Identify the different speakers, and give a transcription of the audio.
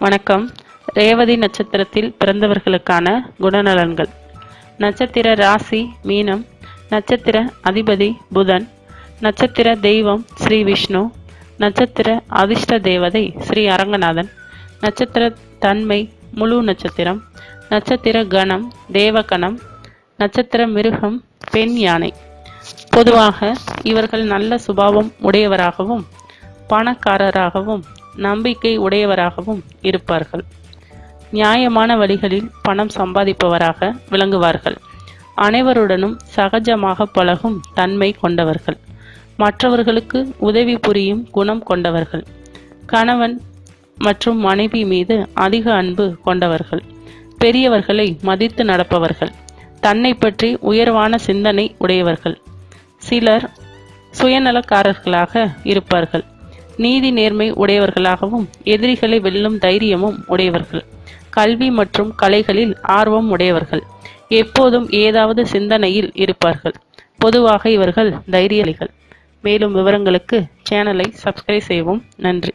Speaker 1: வணக்கம். ரேவதி நட்சத்திரத்தில் பிறந்தவர்களுக்கான குணநலன்கள். நட்சத்திர ராசி மீனம். நட்சத்திர அதிபதி புதன். நட்சத்திர தெய்வம் ஸ்ரீ விஷ்ணு. நட்சத்திர அதிர்ஷ்ட தேவதை ஸ்ரீ அரங்கநாதன். நட்சத்திர தன்மை முழு நட்சத்திரம். நட்சத்திர கணம் தேவகணம். நட்சத்திர மிருகம் பெண் யானை. பொதுவாக இவர்கள் நல்ல சுபாவம் உடையவராகவும் பணக்காரராகவும் நம்பிக்கை உடையவராகவும் இருப்பார்கள். நியாயமான வழிகளில் பணம் சம்பாதிப்பவராக விளங்குவார்கள். அனைவருடனும் சகஜமாக பழகும் தன்மை கொண்டவர்கள். மற்றவர்களுக்கு உதவி புரியும் குணம் கொண்டவர்கள். கணவன் மற்றும் மனைவி மீது அதிக அன்பு கொண்டவர்கள். பெரியவர்களை மதித்து நடப்பவர்கள். தன்னை பற்றி உயர்வான சிந்தனை உடையவர்கள். சிலர் சுயநலக்காரர்களாக இருப்பார்கள். நீதி நேர்மை உடையவர்களாகவும் எதிரிகளை வெல்லும் தைரியமும் உடையவர்கள். கல்வி மற்றும் கலைகளில் ஆர்வம் உடையவர்கள். எப்போதும் ஏதாவது சிந்தனையில் இருப்பார்கள். பொதுவாக இவர்கள் தைரியசாலிகள். மேலும் விவரங்களுக்கு சேனலை சப்ஸ்கிரைப் செய்யவும். நன்றி.